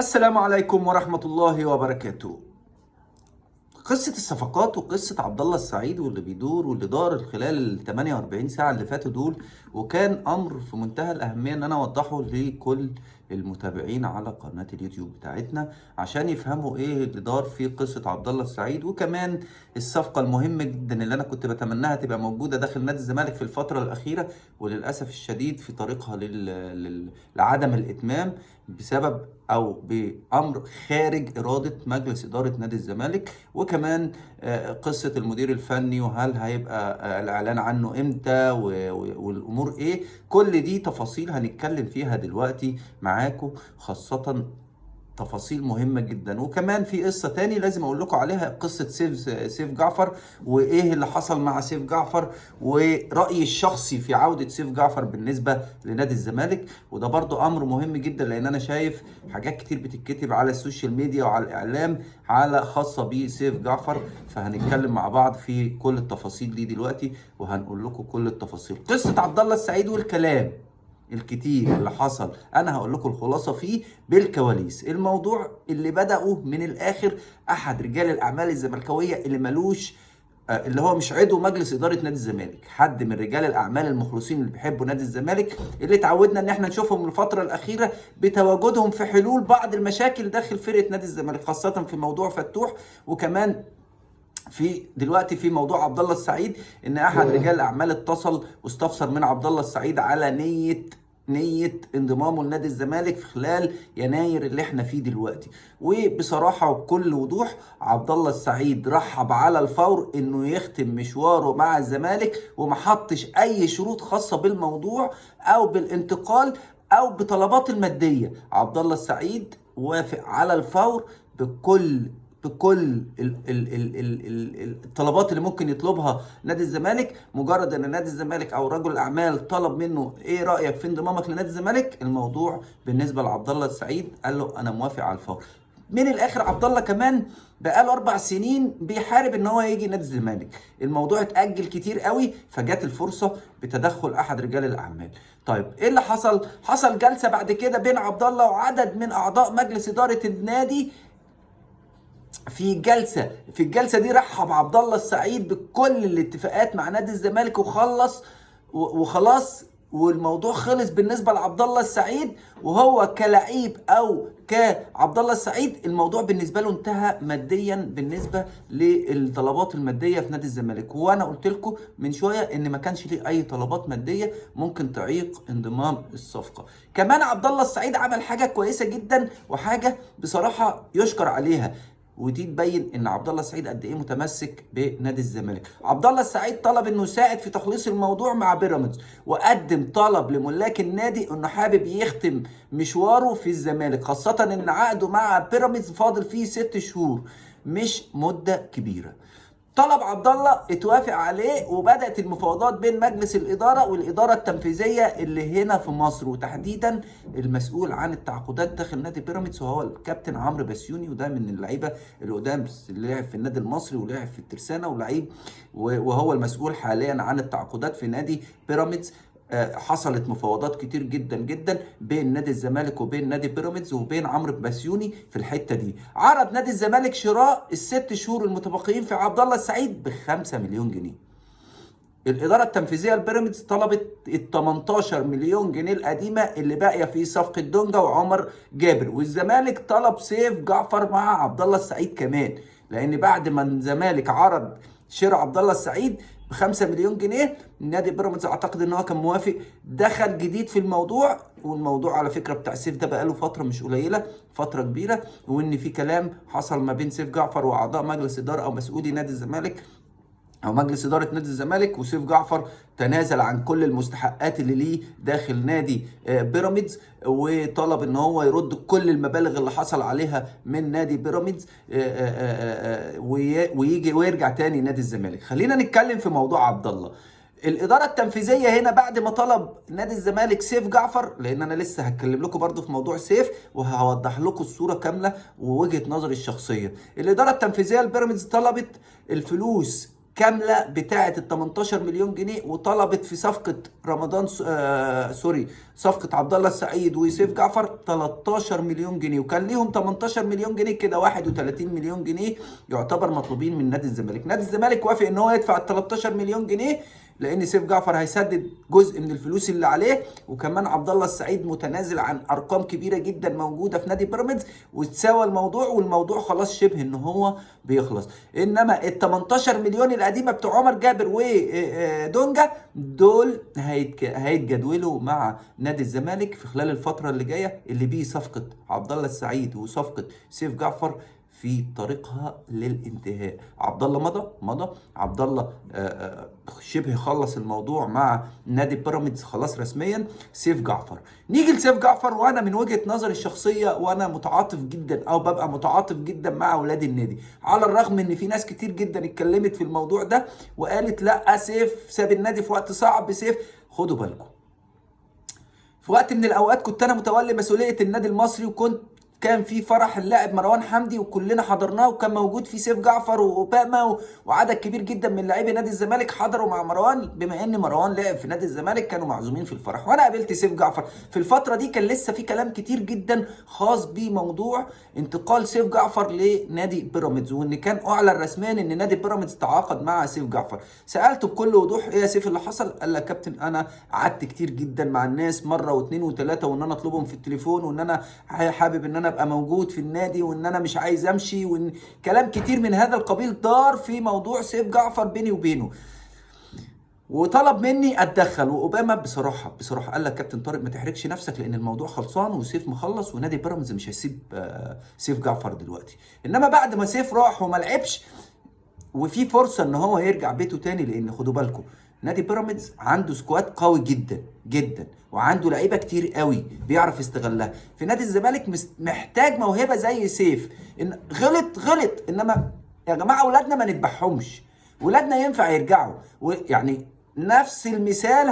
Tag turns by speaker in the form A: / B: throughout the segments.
A: السلام عليكم ورحمة الله وبركاته. قصة الصفقات وقصة عبد الله السعيد واللي بيدور واللي دار خلال ال 48 ساعة اللي فاتوا دول، وكان أمر في منتهى الأهمية إن أنا أوضحه لكل المتابعين على قناة اليوتيوب بتاعتنا عشان يفهموا إيه اللي دار في قصة عبد الله السعيد، وكمان الصفقة المهمة جدا اللي أنا كنت بتمناها تبقى موجودة داخل نادي الزمالك في الفترة الأخيرة، وللأسف الشديد في طريقها لعدم الإتمام بسبب او بامر خارج اراده مجلس اداره نادي الزمالك. وكمان قصه المدير الفني، وهل هيبقى الاعلان عنه امتى والامور ايه. كل دي تفاصيل هنتكلم فيها دلوقتي معاكم، خاصه تفاصيل مهمة جدا. وكمان في قصة تاني لازم اقول لكم عليها، قصة سيف جعفر، وايه اللي حصل مع سيف جعفر، ورأيي الشخصي في عودة سيف جعفر بالنسبة لنادي الزمالك. وده برضو امر مهم جدا، لان انا شايف حاجات كتير بتتكتب على السوشيال ميديا وعلى الاعلام على خاصة بسيف جعفر، فهنتكلم مع بعض في كل التفاصيل دي دلوقتي، وهنقول لكم كل التفاصيل. قصة عبد الله السعيد والكلام الكتير اللي حصل، انا هقول لكم الخلاصه فيه بالكواليس. الموضوع اللي بدأه من الاخر احد رجال الاعمال الزملكاويه اللي ملوش اللي هو مش عضو مجلس اداره نادي الزمالك، حد من رجال الاعمال المخلصين اللي بيحبوا نادي الزمالك، اللي اتعودنا ان احنا نشوفهم الفتره الاخيره بتواجدهم في حلول بعض المشاكل داخل فرقه نادي الزمالك، خاصه في موضوع فتوح، وكمان في دلوقتي في موضوع عبد الله السعيد، ان احد رجال الاعمال اتصل واستفسر من عبد الله السعيد على نية انضمامه لنادي الزمالك في خلال يناير اللي احنا فيه دلوقتي. وبصراحة وبكل وضوح عبد الله السعيد رحب على الفور انه يختم مشواره مع الزمالك، وما حطش اي شروط خاصة بالموضوع او بالانتقال او بطلبات المادية. عبد الله السعيد وافق على الفور بكل الطلبات اللي ممكن يطلبها نادي الزمالك. مجرد ان نادي الزمالك او رجل الاعمال طلب منه ايه رايك في انضمامك لنادي الزمالك، الموضوع بالنسبه لعبد الله السعيد قال له انا موافق على الفور. من الاخر عبد الله كمان بقاله 4 سنين بيحارب ان هو يجي نادي الزمالك، الموضوع اتاجل كتير قوي، فجت الفرصه بتدخل احد رجال الاعمال. طيب ايه اللي حصل؟ حصل جلسه بعد كده بين عبد الله وعدد من اعضاء مجلس اداره النادي. في الجلسه دي رحب عبد الله السعيد بكل الاتفاقات مع نادي الزمالك وخلاص، والموضوع خلص بالنسبه لعبد الله السعيد، وهو كلعيب او كعبد الله السعيد الموضوع بالنسبه له انتهى ماديا بالنسبه للطلبات الماديه في نادي الزمالك. وانا قلت لكم من شويه ان ما كانش ليه اي طلبات ماديه ممكن تعيق انضمام الصفقه. كمان عبد الله السعيد عمل حاجه كويسه جدا وحاجه بصراحه يشكر عليها، ودي تبين ان عبد الله السعيد قد ايه متمسك بنادي الزمالك. عبد الله السعيد طلب انه يساعد في تخليص الموضوع مع بيراميدز، وقدم طلب لملاك النادي انه حابب يختم مشواره في الزمالك، خاصه ان عقده مع بيراميدز فاضل فيه 6 شهور، مش مده كبيره. طلب عبد الله اتوافق عليه، وبدات المفاوضات بين مجلس الاداره والاداره التنفيذيه اللي هنا في مصر، وتحديدا المسؤول عن التعاقدات داخل نادي بيراميدز وهو الكابتن عمرو بسيوني، وده من اللعيبه اللي قدام اللي لعب في النادي المصري ولعب في الترسانه ولعيب، وهو المسؤول حاليا عن التعاقدات في نادي بيراميدز. حصلت مفاوضات كتير جدا جدا بين نادي الزمالك وبين نادي بيراميدز وبين عمرو بسيوني في الحته دي. عرض نادي الزمالك شراء ال6 شهور المتبقيين في عبد الله السعيد ب5 مليون جنيه. الاداره التنفيذيه لبيراميدز طلبت ال 18 مليون جنيه القديمه اللي باقيه في صفقه دونجا وعمر جابر، والزمالك طلب سيف جعفر مع عبد الله السعيد كمان، لان بعد ما الزمالك عرض شراء عبد الله السعيد ب5 مليون جنيه، نادي بيراميدز اعتقد ان هو كان موافق، دخل جديد في الموضوع. والموضوع على فكره بتاع سيف ده بقاله فتره مش قليله، فتره كبيره، وان في كلام حصل ما بين سيف جعفر واعضاء مجلس اداره او مسؤولي نادي الزمالك او مجلس اداره نادي الزمالك، وسيف جعفر تنازل عن كل المستحقات اللي ليه داخل نادي بيراميدز، وطلب ان هو يرد كل المبالغ اللي حصل عليها من نادي بيراميدز ويجي ويرجع تاني نادي الزمالك. خلينا نتكلم في موضوع عبد الله. الاداره التنفيذيه هنا بعد ما طلب نادي الزمالك سيف جعفر، لان انا لسه هتكلم لكم برضو في موضوع سيف وهوضح لكم الصوره كامله ووجهه نظري الشخصيه. الاداره التنفيذيه لبيراميدز طلبت الفلوس كامله بتاعه ال 18 مليون جنيه، وطلبت في صفقه رمضان صفقه عبد الله السعيد وسيف جعفر 13 مليون جنيه، وكان ليهم 18 مليون جنيه، كده 31 مليون جنيه يعتبر مطلوبين من نادي الزمالك. نادي الزمالك وافق ان هو يدفع ال 13 مليون جنيه لان سيف جعفر هيسدد جزء من الفلوس اللي عليه، وكمان عبد الله السعيد متنازل عن ارقام كبيره جدا موجوده في نادي بيراميدز، وتساوى الموضوع، والموضوع خلاص شبه ان هو بيخلص. انما ال 18 مليون القديمه بتوع عمر جابر ودونجا دول هيتجدولوا مع نادي الزمالك في خلال الفتره اللي جايه، اللي بيه صفقه عبد الله السعيد وصفقه سيف جعفر في طريقها للانتهاء. عبد الله مضى عبد الله شبه خلص الموضوع مع نادي بيراميدز خلاص رسميا. سيف جعفر، نيجي لسيف جعفر، وانا من وجهة نظري الشخصيه وانا متعاطف جدا، او ببقى متعاطف جدا مع اولاد النادي، على الرغم ان في ناس كتير جدا اتكلمت في الموضوع ده وقالت لا سيف ساب النادي في وقت صعب. سيف، خدوا بالكم، في وقت من الاوقات كنت انا متولي مسؤوليه النادي المصري، كان في فرح اللاعب مروان حمدي وكلنا حضرناه، وكان موجود فيه سيف جعفر وأوباما وعدد كبير جدا من لاعبي نادي الزمالك حضروا مع مروان، بما ان مروان لعب في نادي الزمالك كانوا معزومين في الفرح، وانا قابلت سيف جعفر في الفتره دي. كان لسه في كلام كتير جدا خاص بموضوع انتقال سيف جعفر لنادي بيراميدز، وان كان اعلن رسميا ان نادي بيراميدز تعاقد مع سيف جعفر. سالته بكل وضوح ايه يا سيف اللي حصل؟ قال لي يا كابتن انا قعدت كتير جدا مع الناس مره واثنين وثلاثه، وان انا اطلبهم في التليفون، وان انا حابب ان انا ابقى موجود في النادي، وان انا مش عايز امشي، وان كلام كتير من هذا القبيل دار في موضوع سيف جعفر بيني وبينه، وطلب مني اتدخل. واوباما بصراحه قال لك كابتن طارق ما تحرجش نفسك، لان الموضوع خلصان وسيف مخلص، ونادي بيراميدز مش هيسيب سيف جعفر دلوقتي. انما بعد ما سيف راح وما لعبش وفي فرصه ان هو يرجع بيته تاني، لان خدوا بالكم نادي بيراميدز عنده سكواد قوي جدا جدا، وعنده لعيبه كتير قوي بيعرف يستغلها. في نادي الزمالك محتاج موهبه زي سيف، ان غلط، انما يا جماعه اولادنا ما نذبحهمش، ولادنا ينفع يرجعوا. يعني نفس المثال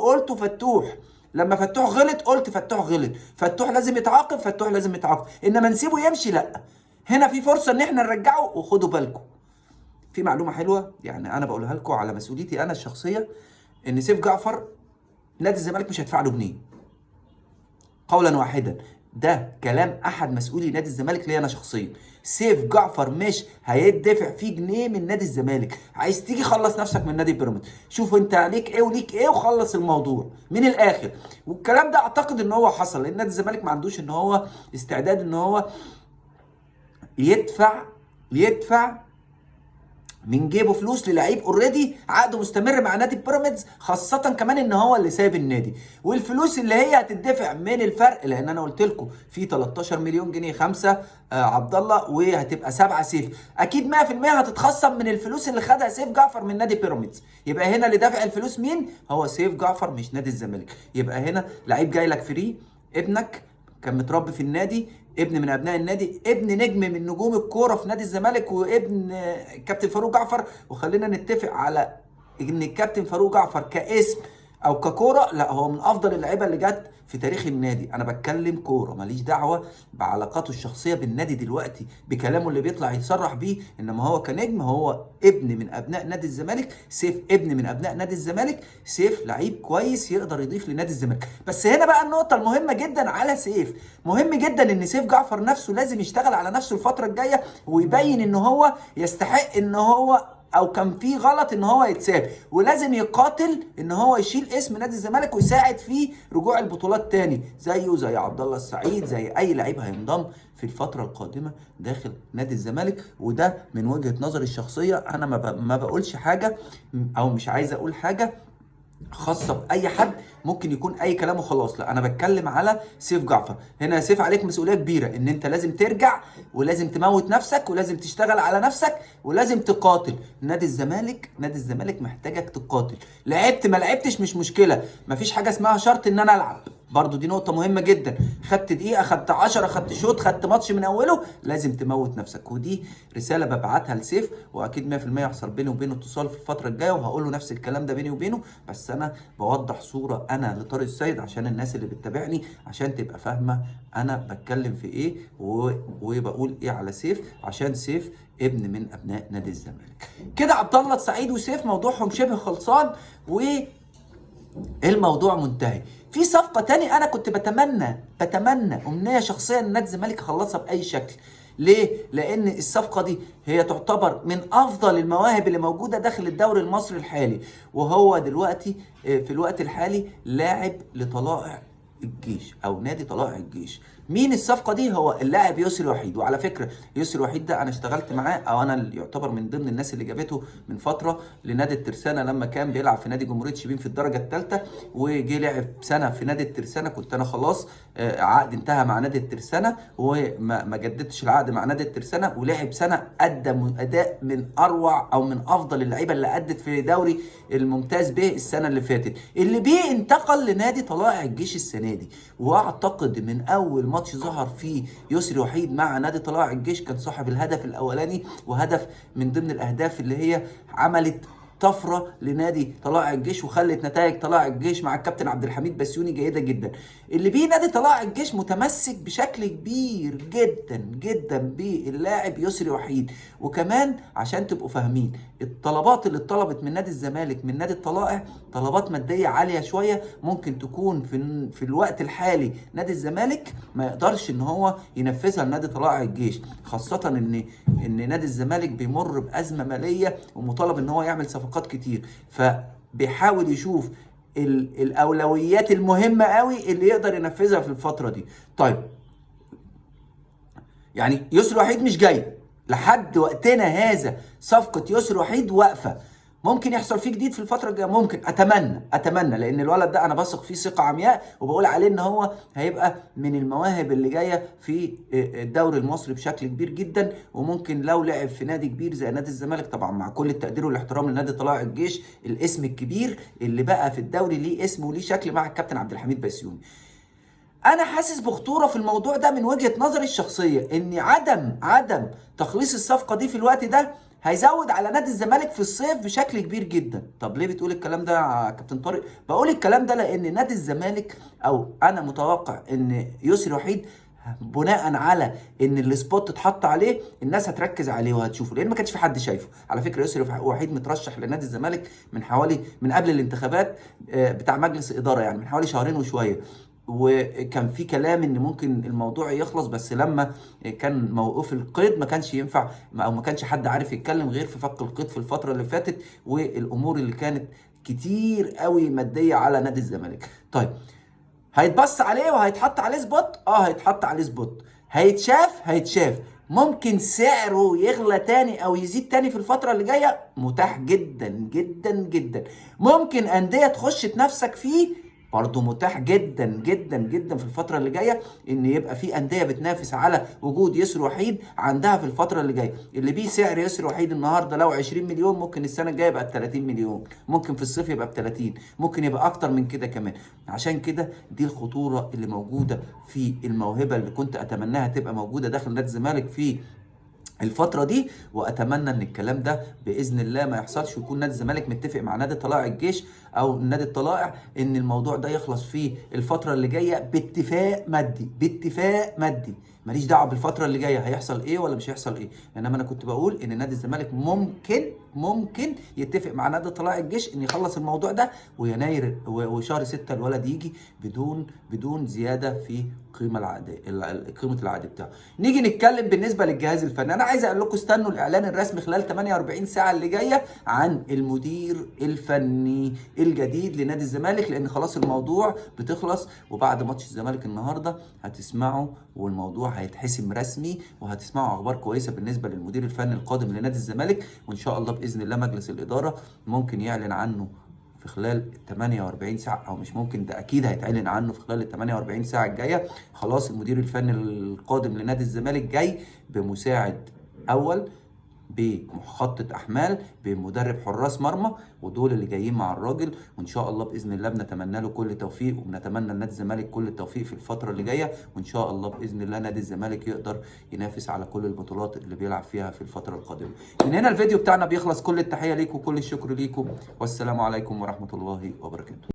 A: قلته فتوح، لما فتوح غلط قلت فتوح غلط، فتوح لازم يتعاقب، فتوح لازم يتعاقب، انما نسيبه يمشي لا. هنا في فرصه ان احنا نرجعه. وخدوا بالكم في معلومه حلوه يعني انا بقولها لكم على مسؤوليتي انا الشخصيه، ان سيف جعفر نادي الزمالك مش هيدفع له جنيه قولا واحدا. ده كلام احد مسؤولي نادي الزمالك ليا انا شخصيا. سيف جعفر مش هيدفع فيه جنيه من نادي الزمالك. عايز تيجي خلص نفسك من نادي بيراميدز، شوف انت عليك ايه وليك ايه وخلص الموضوع من الاخر. والكلام ده اعتقد ان هو حصل، لان نادي الزمالك ما عندوش ان هو استعداد ان هو يدفع من جيبه فلوس للعيب اوريدي عقده مستمر مع نادي بيراميدز، خاصه كمان ان هو اللي سايب النادي. والفلوس اللي هي هتدفع من الفرق، لان انا قلت لكم في 13 مليون جنيه 5 عبد الله وهتبقى 7 سيف، اكيد 100% هتتخصم من الفلوس اللي خدها سيف جعفر من نادي بيراميدز. يبقى هنا اللي دافع الفلوس مين؟ هو سيف جعفر مش نادي الزمالك. يبقى هنا لعيب جاي لك فري، ابنك كان متربي في النادي، ابن من ابناء النادي، ابن نجم من نجوم الكوره في نادي الزمالك، وابن كابتن فاروق جعفر. وخلينا نتفق على ان الكابتن فاروق جعفر كاسم او ككوره لا، هو من افضل اللعيبه اللي جت في تاريخ النادي. انا بتكلم كوره، ماليش دعوه بعلاقاته الشخصيه بالنادي دلوقتي بكلامه اللي بيطلع يتصرح بيه، انما هو كنجم هو ابن من ابناء نادي الزمالك. سيف ابن من ابناء نادي الزمالك، سيف لعيب كويس يقدر يضيف لنادي الزمالك. بس هنا بقى النقطه المهمه جدا على سيف، مهم جدا ان سيف جعفر نفسه لازم يشتغل على نفسه الفتره الجايه، ويبين ان هو يستحق ان هو او كان في غلط ان هو يتساب، ولازم يقاتل ان هو يشيل اسم نادي الزمالك ويساعد في رجوع البطولات تاني، زيه زي عبد الله السعيد، زي اي لعيب هينضم في الفتره القادمه داخل نادي الزمالك. وده من وجهه نظري الشخصيه، انا ما بقولش حاجه او مش عايز اقول حاجه خاصه باي حد ممكن يكون اي كلام وخلاص، لا انا بتكلم على سيف جعفر. هنا سيف عليك مسؤوليه كبيره، ان انت لازم ترجع ولازم تموت نفسك ولازم تشتغل على نفسك ولازم تقاتل. نادي الزمالك محتاجك تقاتل. لعبت ما لعبتش مش مشكله، مفيش حاجه اسمها شرط ان انا العب، برضو دي نقطة مهمة جدا. خدت دقيقة، خدت 10، خدت شوط، خدت ماتش من أوله، لازم تموت نفسك. ودي رسالة ببعتها لسيف، وأكيد 100% هيحصل بيني وبينه اتصال في الفترة الجاية، وهقول له نفس الكلام ده بيني وبينه. بس أنا بوضح صورة أنا لطارق السيد عشان الناس اللي بتتابعني، عشان تبقى فاهمة أنا بتكلم في إيه وبقول إيه على سيف، عشان سيف ابن من أبناء نادي الزمالك. كده عبد الله السعيد وسيف موضوعهم شبه خلصان، والموضوع منتهي. في صفقة تاني أنا كنت بتمنى أمنية شخصية إن نادي الزمالك يخلصها بأي شكل. ليه؟ لأن الصفقة دي هي تعتبر من أفضل المواهب اللي موجودة داخل الدوري المصري الحالي، وهو دلوقتي في الوقت الحالي لاعب لطلائع الجيش أو نادي طلائع الجيش. مين الصفقة دي؟ هو اللاعب يسري وحيد. وعلى فكرة يسري وحيد ده أنا اشتغلت معاه، أو أنا اللي يعتبر من ضمن الناس اللي جابته من فترة لنادي الترسانة لما كان بيلعب في نادي جمهورية شبين في الدرجة الثالثة، وجي لعب سنة في نادي الترسانة. كنت أنا خلاص عقد انتهى مع نادي الترسانة، وما جددتش العقد مع نادي الترسانة، ولعب سنة أدى أداء من أروع أو من أفضل اللعيبة اللي أدت في دوري الممتاز به السنة اللي فاتت، اللي بيه انتقل لنادي طلائع الجيش السنة دي. واعتقد من اول ماتش ظهر فيه يسري وحيد مع نادي طلائع الجيش كان صاحب الهدف الاولاني، وهدف من ضمن الاهداف اللي هي عملت طفره لنادي طلائع الجيش، وخلت نتائج طلائع الجيش مع الكابتن عبد الحميد بسيوني جيده جدا. اللي بيه نادي طلائع الجيش متمسك بشكل كبير جدا جدا باللاعب يسري وحيد. وكمان عشان تبقوا فاهمين، الطلبات اللي اتطلبت من نادي الزمالك من نادي الطلائع طلبات ماديه عاليه شويه، ممكن تكون في الوقت الحالي نادي الزمالك ما يقدرش ان هو ينفذها لنادي طلائع الجيش، خاصه ان نادي الزمالك بيمر بازمه ماليه ومطالب ان هو يعمل صفقات كتير، فبيحاول يشوف الاولويات المهمه قوي اللي يقدر ينفذها في الفتره دي. طيب يعني يسري وحيد مش جاي لحد وقتنا هذا، صفقه يسري وحيد واقفه. ممكن يحصل فيه جديد في الفتره الجايه، ممكن، اتمنى، لان الولد ده انا بثق فيه ثقه عمياء، وبقول عليه ان هو هيبقى من المواهب اللي جايه في الدوري المصري بشكل كبير جدا. وممكن لو لعب في نادي كبير زي نادي الزمالك، طبعا مع كل التقدير والاحترام لنادي طلائع الجيش الاسم الكبير اللي بقى في الدوري، ليه اسم وليه شكل مع الكابتن عبد الحميد بسيوني. انا حاسس بخطوره في الموضوع ده من وجهه نظري الشخصيه، ان عدم تخليص الصفقه دي في الوقت ده هيزود على نادي الزمالك في الصيف بشكل كبير جدا. طب ليه بتقول الكلام ده يا كابتن طارق؟ بقول الكلام ده لان نادي الزمالك، او انا متوقع ان يسري وحيد بناء على ان السبوت اتحط عليه الناس هتركز عليه وهتشوفه، لان ما كانش في حد شايفه. على فكره يسري وحيد مترشح لنادي الزمالك من قبل الانتخابات بتاع مجلس اداره، يعني من حوالي شهرين وشويه، وكان في كلام ان ممكن الموضوع يخلص، بس لما كان موقوف القيد ما كانش ينفع، او ما كانش حد عارف يتكلم غير في فك القيد في الفتره اللي فاتت، والامور اللي كانت كتير قوي ماديه على نادي الزمالك. طيب هيتبص عليه وهيتحط عليه سبوت، هيتحط عليه سبوت، هيتشاف. ممكن سعره يغلى تاني او يزيد تاني في الفترة اللي جاية، متاح جدا جدا جدا. ممكن اندية تخش تنافسك فيه، برضه متاح جدا جدا جدا في الفترة اللي جاية ان يبقى في اندية بتنافس على وجود يسري وحيد عندها في الفترة اللي جاية. اللي بيه سعر يسري وحيد النهارده لو 20 مليون، ممكن السنة الجاية يبقى ب 30 مليون، ممكن في الصيف يبقى ب 30، ممكن يبقى اكتر من كده كمان. عشان كده دي الخطورة اللي موجودة في الموهبة اللي كنت اتمناها تبقى موجودة داخل نادي الزمالك في الفترة دي. واتمنى ان الكلام ده باذن الله ما يحصلش، ويكون نادي الزمالك متفق مع نادي طلائع الجيش او نادي الطلائع ان الموضوع ده يخلص في الفترة اللي جاية باتفاق مادي. ماليش دعوه بالفتره اللي جايه هيحصل ايه ولا مش هيحصل ايه، انما انا كنت بقول ان نادي الزمالك ممكن يتفق مع نادي طلائع الجيش ان يخلص الموضوع ده، ويناير وشهر 6 الولد يجي بدون زياده في قيمه العقد بتاعه. نيجي نتكلم بالنسبه للجهاز الفني. انا عايز اقول لكم استنوا الاعلان الرسمي خلال 48 ساعه اللي جايه عن المدير الفني الجديد لنادي الزمالك، لان خلاص الموضوع بتخلص، وبعد ماتش الزمالك النهارده هتسمعوا والموضوع هيتحسم رسمي، وهتسمعوا اخبار كويسه بالنسبه للمدير الفني القادم لنادي الزمالك. وان شاء الله باذن الله مجلس الاداره ممكن يعلن عنه في خلال 48 ساعه، او مش ممكن، ده اكيد هيتعلن عنه في خلال ال 48 ساعه الجايه. خلاص المدير الفني القادم لنادي الزمالك جاي بمساعد اول بمخطط احمال، بمدرب حراس مرمى، ودول اللي جايين مع الراجل. وان شاء الله باذن الله بنتمنى له كل توفيق، وبنتمنى لنادي الزمالك كل التوفيق في الفتره اللي جايه. وان شاء الله باذن الله نادي الزمالك يقدر ينافس على كل البطولات اللي بيلعب فيها في الفتره القادمه. من هنا الفيديو بتاعنا بيخلص. كل التحيه ليكم وكل الشكر ليكم، والسلام عليكم ورحمه الله وبركاته.